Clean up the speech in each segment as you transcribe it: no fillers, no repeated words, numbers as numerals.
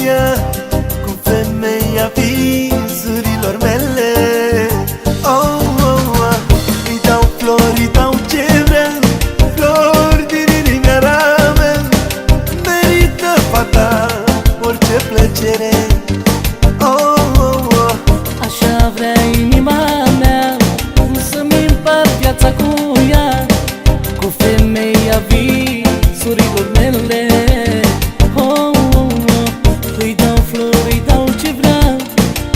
nebunia cu femeia visurilor mele. Oh, oh, oh. Îi dau flori, îi dau ce vrea, flori din inimioara mea. Merită fata orice plăcere. Oh, oh, oh. Așa vrea inima mea, să-mi împart viața cu ea, cu femeia visurilor mele. Oh, oh, oh. Îi dau flori, îi dau ce vrea,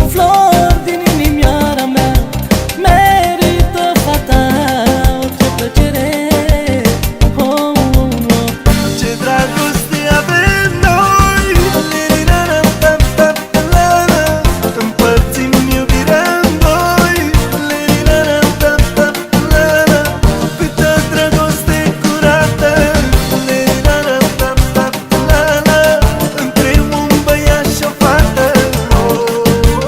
flori din inimioara mea. Merită fata orice plăcere. Oh, oh, oh. Ce dragoste avem noi, li-li-ra-ra-ta-ta-ta-la-la. Împărțim iubirea în doi, li-li-ra-ra-ta-ta-ta-la-la. Câtă dragoste curată, li-li-ra-ra-ta-ta-ta-la-la. Între un băiat și o fată. Oh,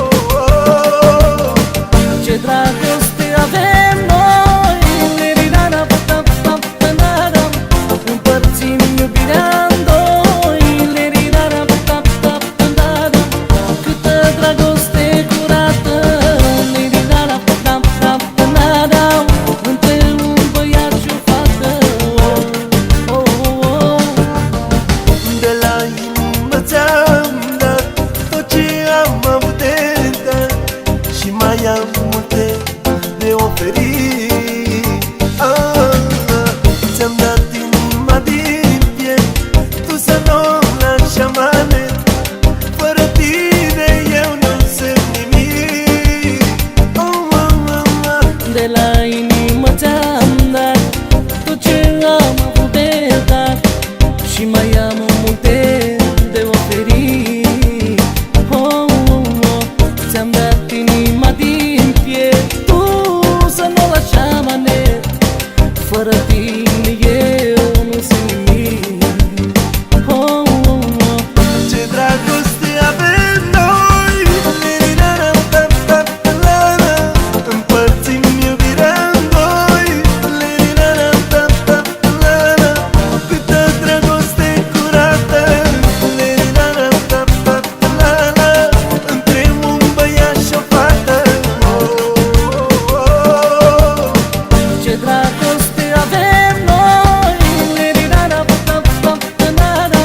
oh, oh. Ce dragoste avem noi, li-li-ra-ra-ta-ta-ta-la-la. Împărțim iubirea în doi, li-li-ra-ra-ta-ta-ta-la-la. Câtă dragoste curată, li-li-ra-ra-ta-ta-ta-la-la. Între un băiat și o fată. Oh, oh, oh. De la inimă ți-am dat tot ce am avut de dat și mai am multe de oferit. Ți-am dat inima din piept, tu să nu o lași amanet. Fără tine eu nu sunt nimic. Oh, oh, oh, oh. De la inimă ți-am dat tot ce am avut de dat și mai am multe de oferit. Oh, oh, oh. Ți-am dat inima din piept, tu să nu o lași amanet. Fără tine eu nu sunt nimic. Oh, oh, oh. Ce dragoste avem noi, li-li-ra-ra-ta-ta-ta-la-la. Împărțim iubirea în doi, li-li-ra-ra-ta-ta-ta-la-la. Câtă dragoste curată, li-li-ra-ra-ta-ta-ta-la-la. Între un băiat și o fată. Oh, oh, oh. Ce dragoste avem noi, li-li-ra-ra-ta-ta-ta-la-la.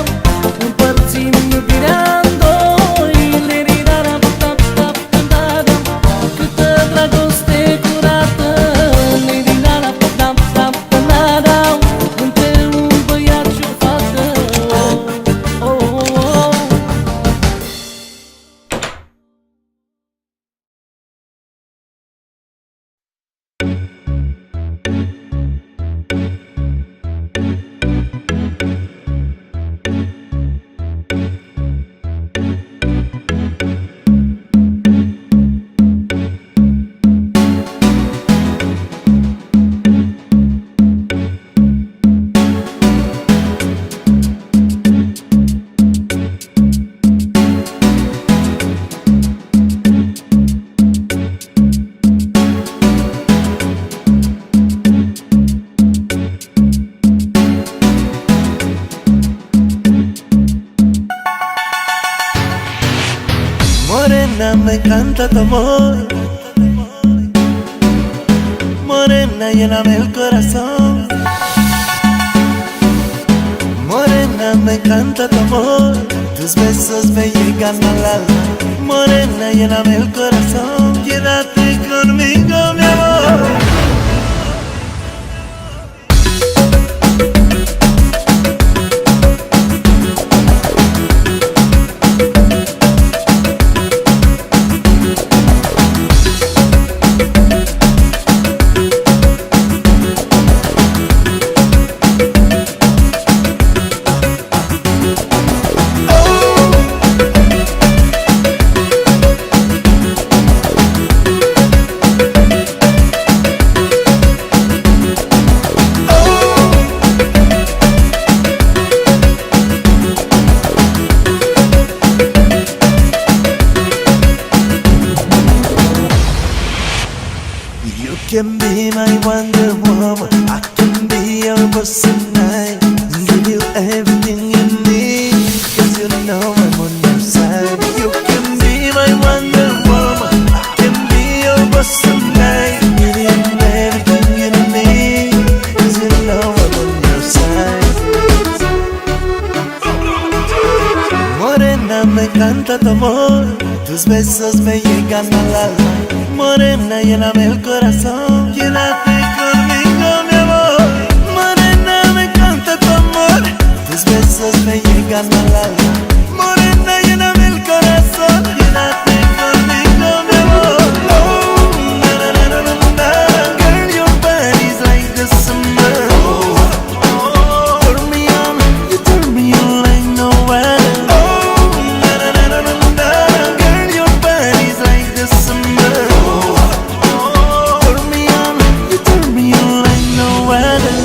Împărțim iubirea în doi, li-li-ra-ra-ta-ta-ta-la-la. Câtă dragoste curată, li-li-ra-ra-ta-ta-ta-la-la. Între un băiat și o fată. Oh, oh, oh. Morena, me encanta tu amor. Morena, lléname el corazón. Morena, me encanta tu amor. Tus besos me llegan al alma. Morena, lléname el corazón. Quédate conmigo, mi amor. You can be my Wonder Woman, I can be your boss tonight. Give you everything you need, 'cause you know I'm on your side. tanto amor, tus besos me llegan al alma. Morena, lléname el corazón, llénate conmigo, mi amor. Morena, me encanta tu amor, tus besos me llegan al alma. Morena, lléname el corazón, llénate conmigo, mi amor. Oh, na na na na na na. Girl, your body's like the summer. Turn me on, you turn me on like no other. Oh, na na na na na na. Girl, your body's like the summer. Turn me on, you turn me on like no other.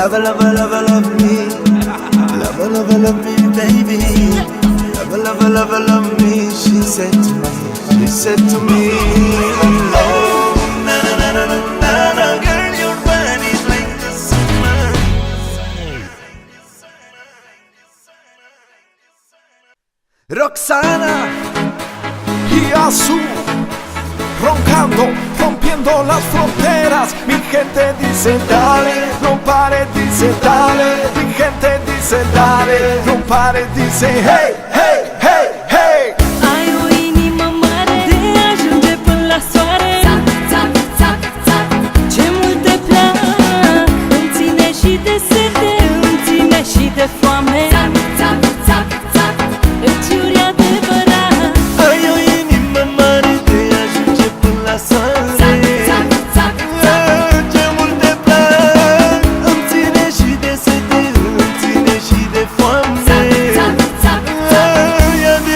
Love, love, love, love me. Love, love, love me, baby. Love, love, love, love me. She said to me, oh, na na na na na na. Girl, your body's like the summer. Roxana y Azul, roncando, rompiendo las fronteras. Mi gente dice dale, no pares, dice dale. Mi gente dice dale, no pares, dice hey, hey, hey, hey. Ai o inimă mare de ajunge până la soare. Ce mult te plac, îmi ține și de sete, îmi ține și de foame. Îți jur e adevărat. Ai o inimă mare de ajunge până la soare. Ce mult te plac, îmi ține și de sete, îmi ține și de foame. E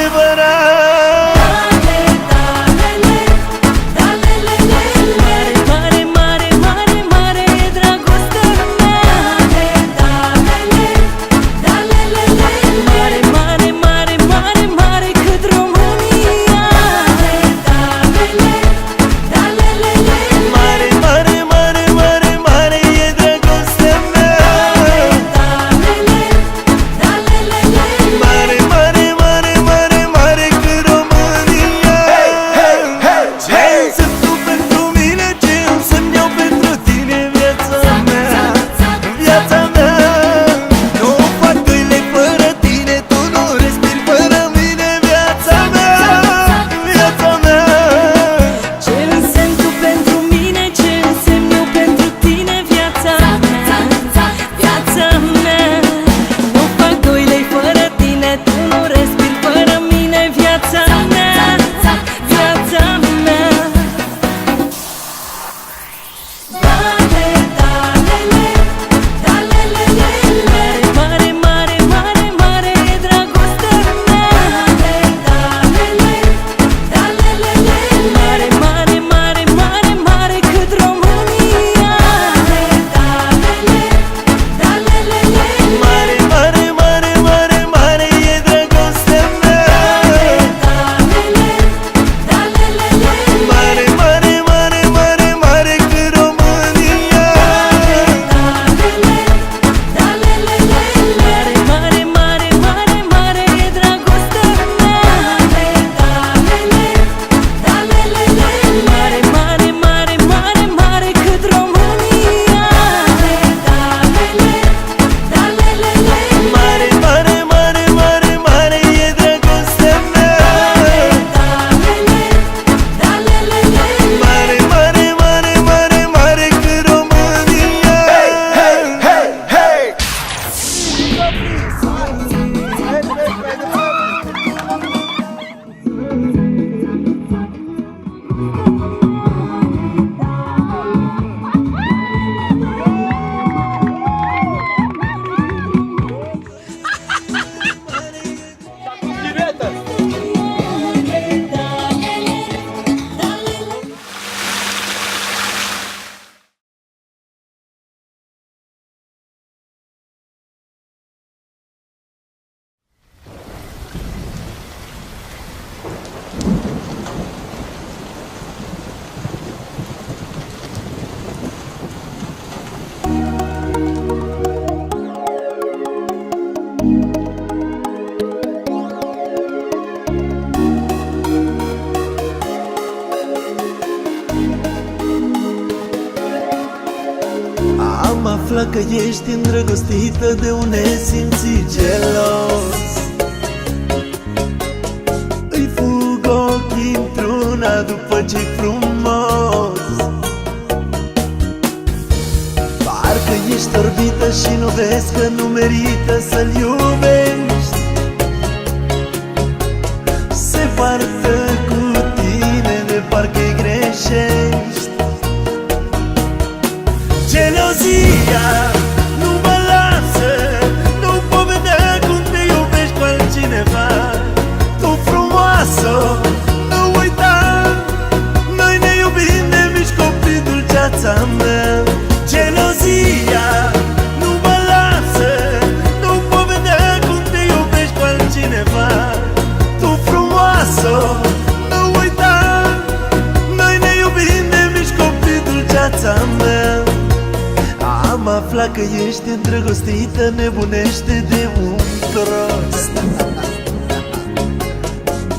Am aflat că ești îndrăgostită de un nesimțit gelos. Îi fug ochii într-una după ce-i frumos. Parcă ești orbită și nu vezi că nu merită să-l iubești. Se poartă cu tine de parcă-i greșești. Gelozia nu mă lasă, nu pot vedea cum te iubești cu altcineva. Tu frumoasă, nu uita, noi ne iubim de mici copii, dulceața mea. Gelozia nu mă lasă, nu pot vedea cum te iubești cu altcineva. Tu frumoasă, nu uita, noi ne iubim de mici copii, dulceața mea. Am aflat că ești îndrăgostită, nebunește de un prost.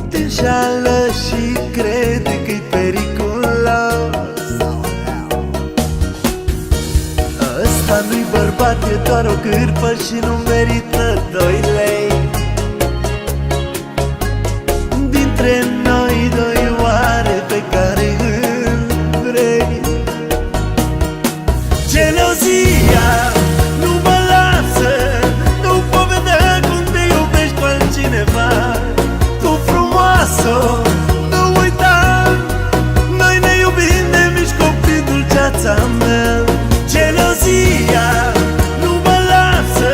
Te înșală și crede că-i periculos. Ăsta nu-i bărbat, e doar o cârpă și nu merită 2 lei. Dintre noi doi oare pe care îl vrei? Gelozia nu mă lasă, nu pot vedea cum te iubești cu altcineva. Tu frumoasă, nu uita, noi ne iubim de mici copii, dulceața mea. Gelozia nu mă lasă,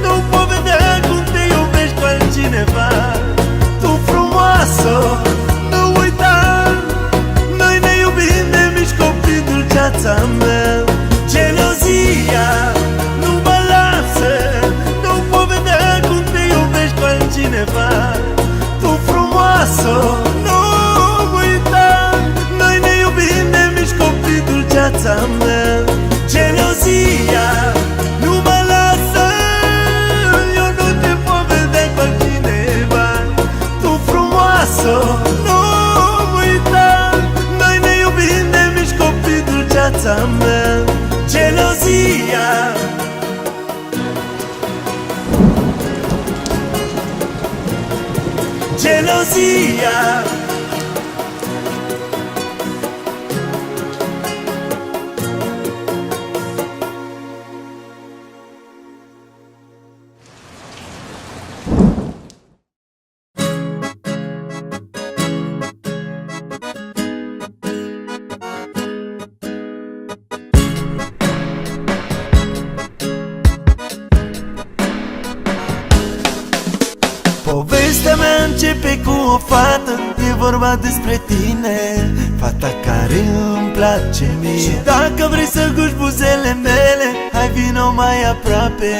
nu pot vedea cum te iubești cu altcineva. Tu frumoasă, nu uita, noi ne iubim de mici copii, dulceața mea. Gelozia nu mă lasă, nu pot vedea cum te iubești cu altcineva. Tu frumoasă, nu uita, noi ne iubim de mici copii, dulceața mea. Gelozia nu mă lasă, eu nu te pot vedea cu altcineva. Tu frumoasă, nu uita, noi ne iubim de mici copii, dulceața mea. Gelozia Gelozia Povestea mea începe cu o fată, e vorba despre tine, fata care îmi place mie. Și dacă vrei să guși buzele mele, hai vino mai aproape,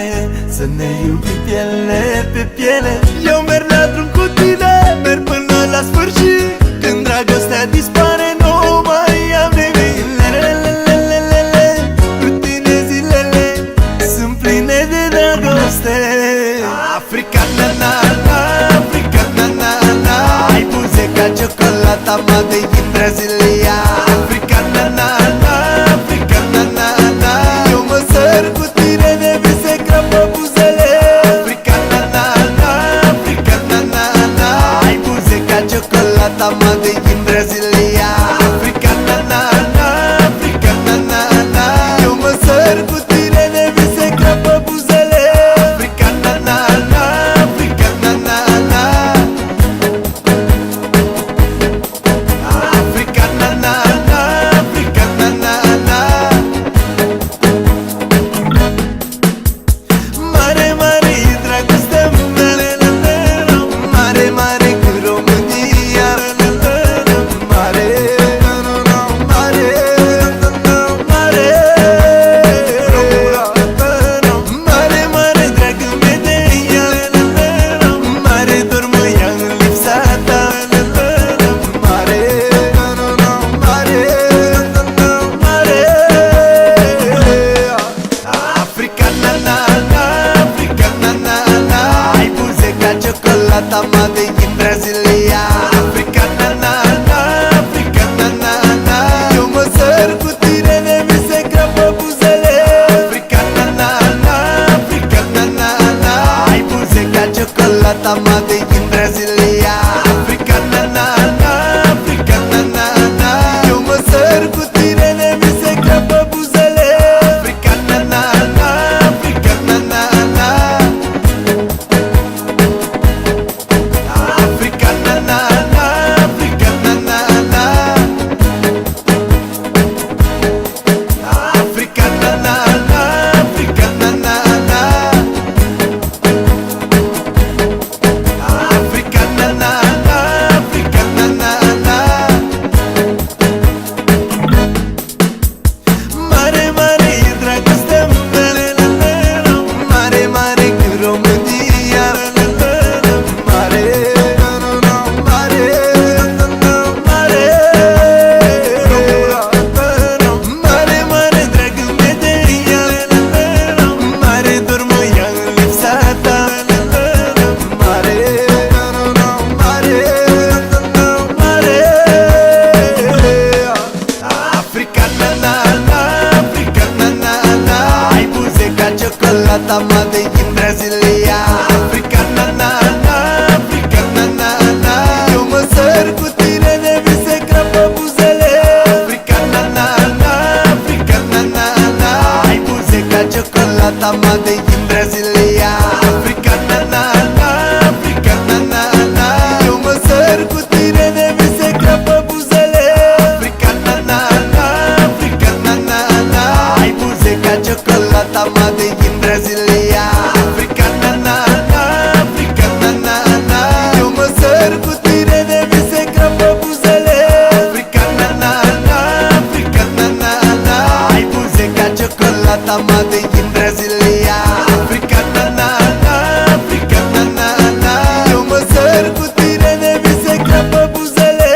să ne iubim piele pe piele. Eu merg la drum cu tine, merg până la sfârșit. Când dragostea dispare, nu mai am nimic. Cu tine zilele sunt pline de dragoste. Africana, na, na, africana, na, na. Ai buze ca ciocolata, made in Brazilia. Africana, na, na, africana, na, na. Eu mă săr cu tine, de vise crapă buzele. Africana, na, na, africana, na, na. Ai buze ca ciocolata, made in Brazilia. Africana, na, na, africana, na, na. Eu mă săr cu tine, de vise crapă buzele. Africana, na, na. Africana, na, na. Africana, na, na. Africana, na, na. Mare, mare dragostea mea, mare, mare cu România. Mare, chocolata made in Brasilia. Africana na na, africana na na, eu mă săr cu tine de mi se crapă buzele. Africana na na, africana na na, ai buze ca chocolata made in Brasilia. Africana na na, africana na na, eu mă săr cu tine de mi se crapă buzele. Africana na na, africana na na, ai buze ca chocolata made in Brasilia. Africana na na, africana na na, eu mă săr cu tine de mi se crapă buzele. Africana na na, africana na na, ai buze ca chocolata made in Brasilia. Africana na na, africana na na, eu mă săr cu tine de mi se crapă buzele.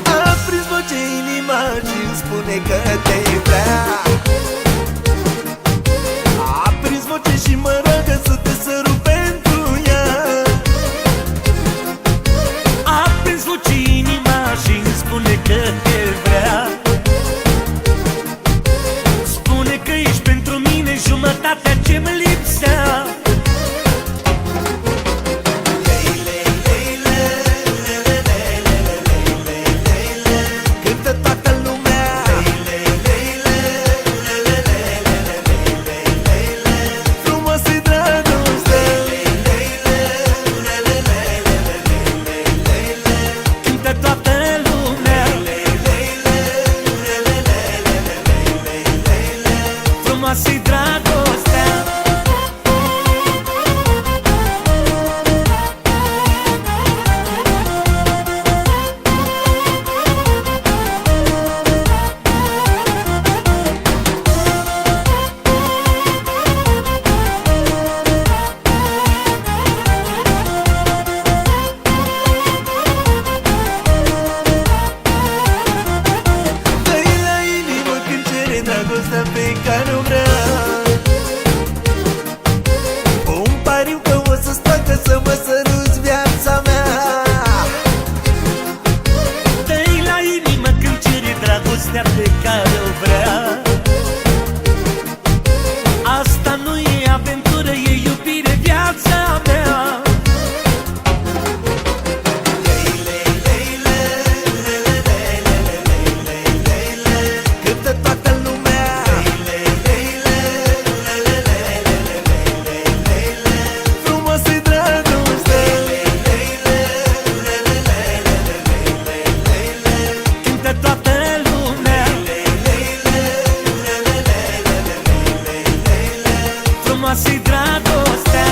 A prins voce inima și-mi spune că te vrea. A prins voce și mă roagă să te sărut pentru ea. A prins voce inima și îmi spune că te vrea. Spune că ești pentru mine jumătatea ce-mi lipsea. Cântă toată lumea. Frumos-i dragoste. Cântă toată lumea. Frumoasă-i dragostea. Dă-i la inimă când cere dragostea pe care o vrea. Un pariu că o să-ți placă să mă săruți viața mea. Dă-i la inimă când cere dragostea pe care o vrea. Asta nu e aventură, e iubire, viața mea. Cântă toată lumea. Frumos-i dragoste. Cântă toată lumea. Frumoasă-i dragostea.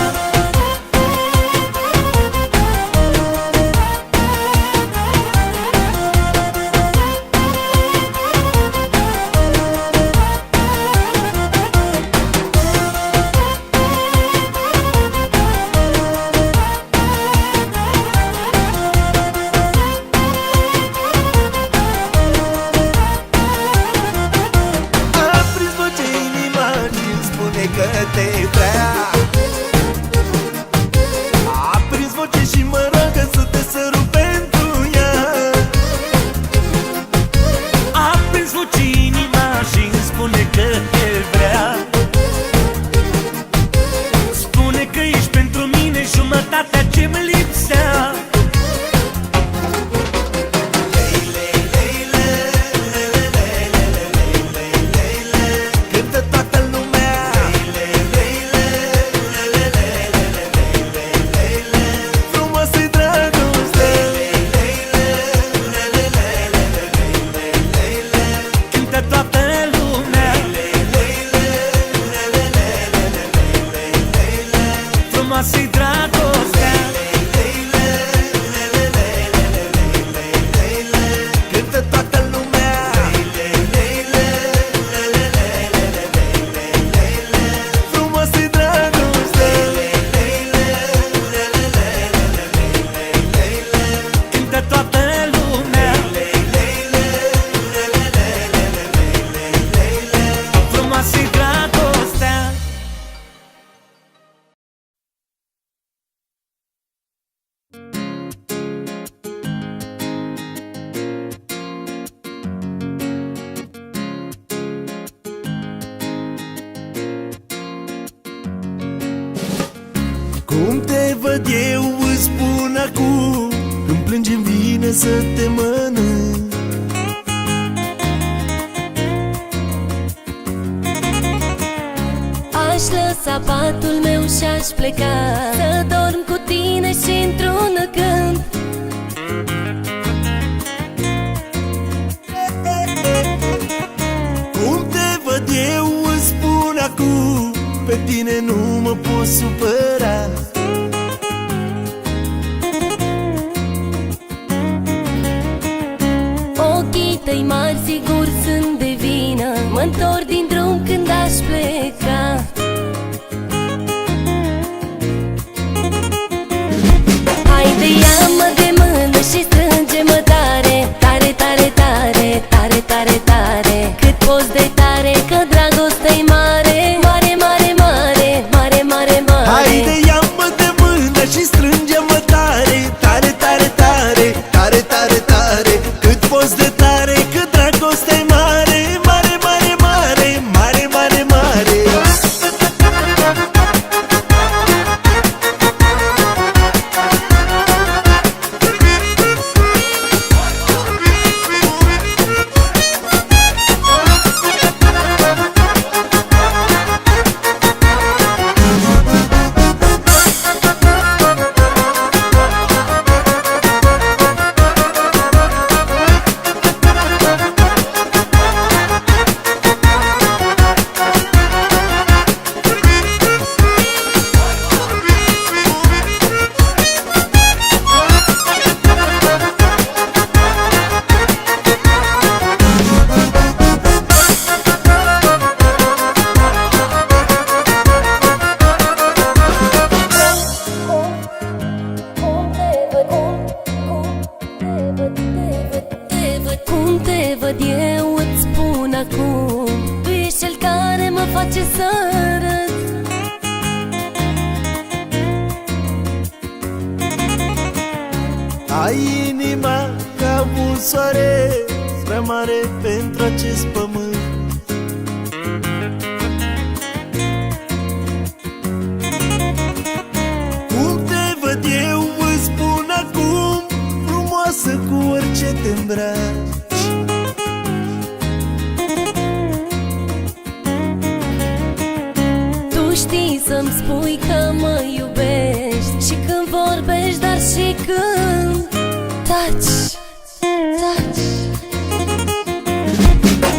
te văd eu îți spun acum, când plângi-mi vine să te mănânc. Aș lăsa patul meu și-aș pleca, să dorm cu tine și într-un câmp. Cum te văd eu îți spun acum, pe tine nu mă pot supăra. Ochii tăi mari sigur sunt de vină, mă-ntorc din drum când aș pleca. Haide, ia-mă de mână și strânge-mă tare, tare, tare, tare, tare, tare, tare, cât poți de tare, că dragostea-i mare, mare, mare, mare, mare, mare, mare. Haide, ia-mă de mână și strânge-mă tare, tare, tare, tare, tare, tare, tare, cât poți de tare, că dragostea-i mare, mare, mare, mare, mare, mare, mare. Cum te văd eu îți spun acum, tu ești cel care mă face să râd. Ai inima ca un soare, prea mare pentru acest pământ. Cum te văd eu îți spun acum, frumoasă cu orice te îmbraci. Tu știi să-mi spui că mă iubești, și când vorbești, dar și când taci, taci.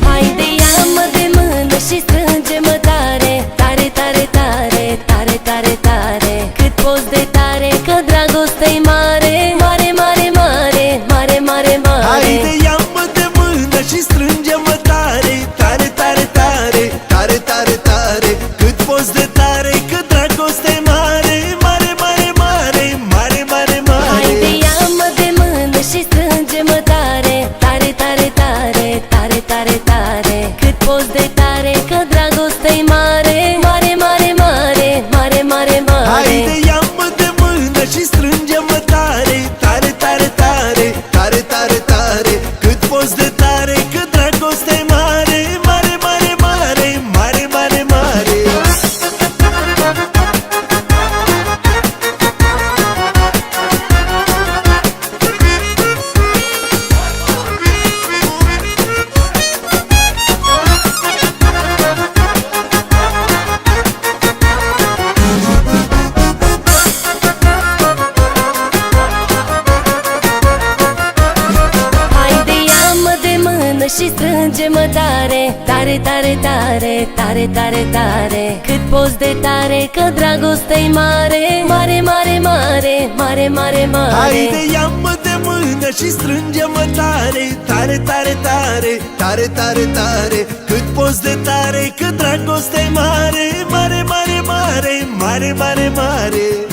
Haide, ia-mă de mână și strânge-mă tare, tare, tare, tare, tare, tare, tare, cât poți de tare, că dragostea-i mare, mare, mare, mare, mare, mare, mare. Haide, ia-mă de mână și strânge-mă tare, tare, tare, tare, tare, tare, tare, cât poți de tare, că dragostea-i mare, mare, mare, mare, mare, mare, mare. Haide, ia-mă de mână și strânge-mă tare, tare, tare, tare, tare, tare, tare, cât poți de tare, că dragostea-i mare, mare, mare, mare, mare, mare, mare. Haide, ia-mă de mână și strânge-mă tare, tare, tare, tare, tare, tare, tare, cât poți de tare, că dragostea-i mare, mare, mare, mare, mare, mare, mare. Haide, ia-mă de mână și strânge-mă tare, tare, tare, tare, tare, tare, tare, cât poți de tare, că dragostea-i mare, mare, mare, mare, mare, mare, mare. Haide, ia-mă de mână și strânge-mă tare, tare, tare, tare, tare, tare, tare, cât poți de tare, că dragostea-i mare, mare, mare, mare, mare, mare, mare.